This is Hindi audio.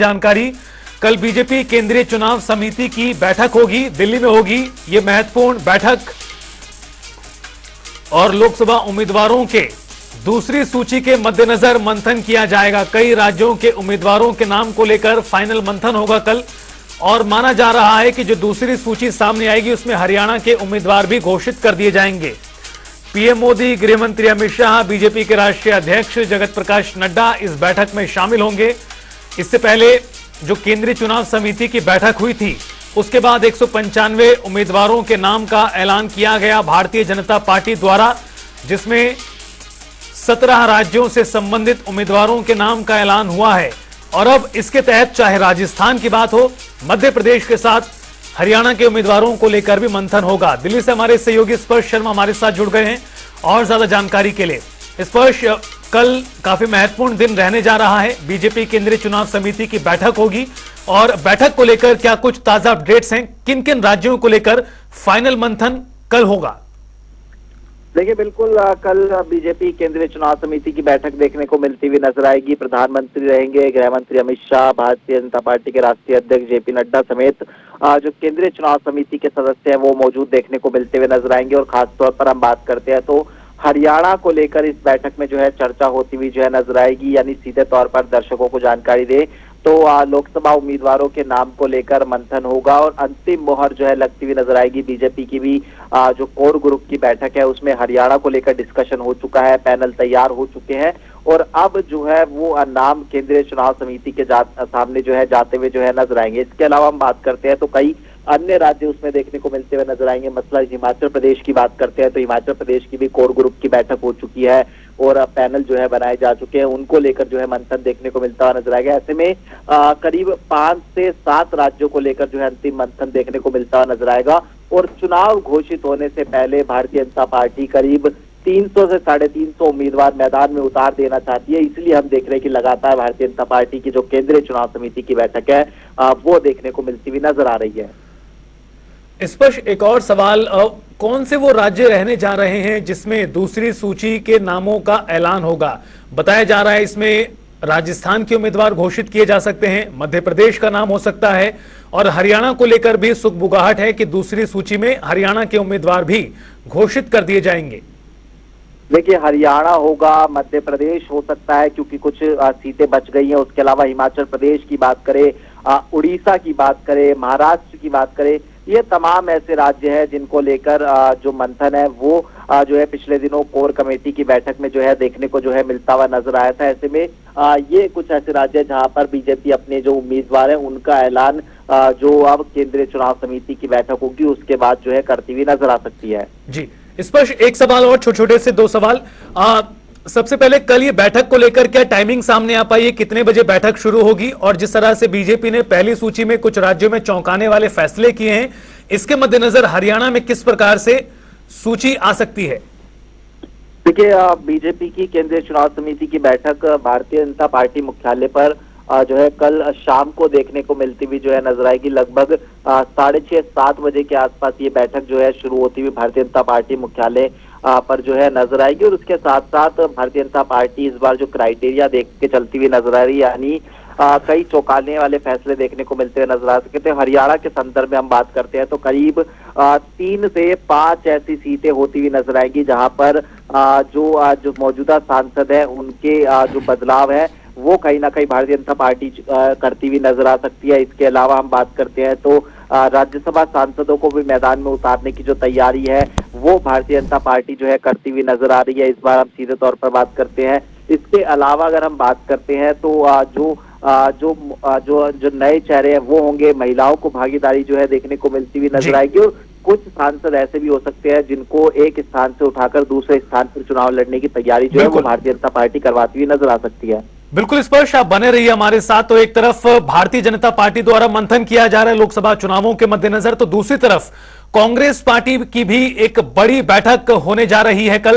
जानकारी। कल बीजेपी केंद्रीय चुनाव समिति की बैठक होगी, दिल्ली में होगी ये महत्वपूर्ण बैठक और लोकसभा उम्मीदवारों के दूसरी सूची के मद्देनजर मंथन किया जाएगा। कई राज्यों के उम्मीदवारों के नाम को लेकर फाइनल मंथन होगा कल और माना जा रहा है कि जो दूसरी सूची सामने आएगी उसमें हरियाणा के उम्मीदवार भी घोषित कर दिए जाएंगे। पीएम मोदी, गृह मंत्री अमित शाह, बीजेपी के राष्ट्रीय अध्यक्ष जगत प्रकाश नड्डा इस बैठक में शामिल होंगे। इससे पहले जो केंद्रीय चुनाव समिति की बैठक हुई थी उसके बाद 195 उम्मीदवारों के नाम का ऐलान किया गया भारतीय जनता पार्टी द्वारा, जिसमें 17 राज्यों से संबंधित उम्मीदवारों के नाम का ऐलान हुआ है। और अब इसके तहत चाहे राजस्थान की बात हो, मध्य प्रदेश के साथ हरियाणा के उम्मीदवारों को लेकर भी मंथन होगा। दिल्ली से हमारे सहयोगी स्पर्श शर्मा हमारे साथ जुड़ गए हैं और ज्यादा जानकारी के लिए। स्पर्श, कल काफी महत्वपूर्ण दिन रहने जा रहा है, बीजेपी केंद्रीय चुनाव समिति की बैठक होगी और बैठक को लेकर क्या कुछ ताजा अपडेट्स हैं, किन किन राज्यों को लेकर फाइनल मंथन कल होगा? देखिए, बिल्कुल कल बीजेपी केंद्रीय चुनाव समिति की बैठक देखने को मिलती हुई नजर आएगी। प्रधानमंत्री रहेंगे, गृह मंत्री अमित शाह, भारतीय जनता पार्टी के राष्ट्रीय अध्यक्ष जेपी नड्डा समेत जो केंद्रीय चुनाव समिति के सदस्य हैं वो मौजूद देखने को मिलते हुए नजर आएंगे। और खासतौर पर हम बात करते हैं तो हरियाणा को लेकर इस बैठक में जो है चर्चा होती हुई जो है नजर आएगी। यानी सीधे तौर पर दर्शकों को जानकारी दे तो लोकसभा उम्मीदवारों के नाम को लेकर मंथन होगा और अंतिम मोहर जो है लगती हुई नजर आएगी। बीजेपी की भी जो कोर ग्रुप की बैठक है उसमें हरियाणा को लेकर डिस्कशन हो चुका है, पैनल तैयार हो चुके हैं और अब जो है वो नाम केंद्रीय चुनाव समिति के सामने जो है जाते हुए जो है नजर आएंगे। इसके अलावा हम बात करते हैं तो कई अन्य राज्य उसमें देखने को मिलते हुए नजर आएंगे। मसला हिमाचल प्रदेश की बात करते हैं तो हिमाचल प्रदेश की भी कोर ग्रुप की बैठक हो चुकी है और पैनल जो है बनाए जा चुके हैं, उनको लेकर जो है मंथन देखने को मिलता हुआ नजर आएगा। ऐसे में करीब 5 से 7 राज्यों को लेकर जो है अंतिम मंथन देखने को मिलता हुआ नजर आएगा। और चुनाव घोषित होने से पहले भारतीय जनता पार्टी करीब 300 से 350 उम्मीदवार मैदान में उतार देना चाहती है। इसलिए हम देख रहे हैं कि लगातार भारतीय जनता पार्टी की जो केंद्रीय चुनाव समिति की बैठक है वो देखने को मिलती हुई नजर आ रही है। स्पष्ट, एक और सवाल, कौन से वो राज्य रहने जा रहे हैं जिसमें दूसरी सूची के नामों का ऐलान होगा? बताया जा रहा है इसमें राजस्थान के उम्मीदवार घोषित किए जा सकते हैं, मध्य प्रदेश का नाम हो सकता है और हरियाणा को लेकर भी सुगबुगाहट है कि दूसरी सूची में हरियाणा के उम्मीदवार भी घोषित कर दिए जाएंगे। देखिए, हरियाणा होगा, मध्य प्रदेश हो सकता है क्योंकि कुछ सीटें बच गई हैं। उसके अलावा हिमाचल प्रदेश की बात करें, उड़ीसा की बात करें, महाराष्ट्र की बात करें, ये तमाम ऐसे राज्य हैं जिनको लेकर जो मंथन है वो जो है पिछले दिनों कोर कमेटी की बैठक में जो है देखने को जो है मिलता हुआ नजर आया था। ऐसे में ये कुछ ऐसे राज्य हैं जहां पर बीजेपी अपने जो उम्मीदवार हैं उनका ऐलान जो अब केंद्रीय चुनाव समिति की बैठक होगी उसके बाद जो है करती हुई नजर आ सकती है। जी स्पष्ट, एक सवाल और, छोटे से 2 सवाल। सबसे पहले कल ये बैठक को लेकर क्या टाइमिंग सामने आ पाई है, कितने बजे बैठक शुरू होगी? और जिस तरह से बीजेपी ने पहली सूची में कुछ राज्यों में चौंकाने वाले फैसले किए हैं, इसके मद्देनजर हरियाणा में किस प्रकार से सूची आ सकती है? देखिए, बीजेपी की केंद्रीय चुनाव समिति की बैठक भारतीय जनता पार्टी मुख्यालय पर जो है कल शाम को देखने को मिलती हुई जो है नजर आएगी। लगभग 6:30-7 बजे के आसपास ये बैठक जो है शुरू होती हुई भारतीय जनता पार्टी मुख्यालय पर जो है नजर आएगी। और उसके साथ साथ भारतीय जनता पार्टी इस बार जो क्राइटेरिया देख के चलती हुई नजर आ रही है, यानी कई चौंकाने वाले फैसले देखने को मिलते हुए नजर आ सकते हैं। हरियाणा के संदर्भ में हम बात करते हैं तो करीब 3 से 5 ऐसी सीटें होती हुई नजर आएगी जहां पर जो मौजूदा सांसद है उनके जो बदलाव है वो कहीं ना कहीं भारतीय जनता पार्टी करती हुई नजर आ सकती है। इसके अलावा हम बात करते हैं तो राज्यसभा सांसदों को भी मैदान में उतारने की जो तैयारी है वो भारतीय जनता पार्टी जो है करती हुई नजर आ रही है। इस बार हम सीधे तौर पर बात करते हैं। इसके अलावा अगर हम बात करते हैं तो जो नए चेहरे हैं वो होंगे, महिलाओं को भागीदारी जो है देखने को मिलती हुई नजर आएगी। और कुछ सांसद ऐसे भी हो सकते हैं जिनको एक स्थान से उठाकर दूसरे स्थान पर चुनाव लड़ने की तैयारी जो है वो भारतीय जनता पार्टी करवाती हुई नजर आ सकती है। बिल्कुल स्पर्श, आप बने रहिए हमारे साथ। तो एक तरफ भारतीय जनता पार्टी द्वारा मंथन किया जा रहा है लोकसभा चुनावों के मद्देनजर, तो दूसरी तरफ कांग्रेस पार्टी की भी एक बड़ी बैठक होने जा रही है कल।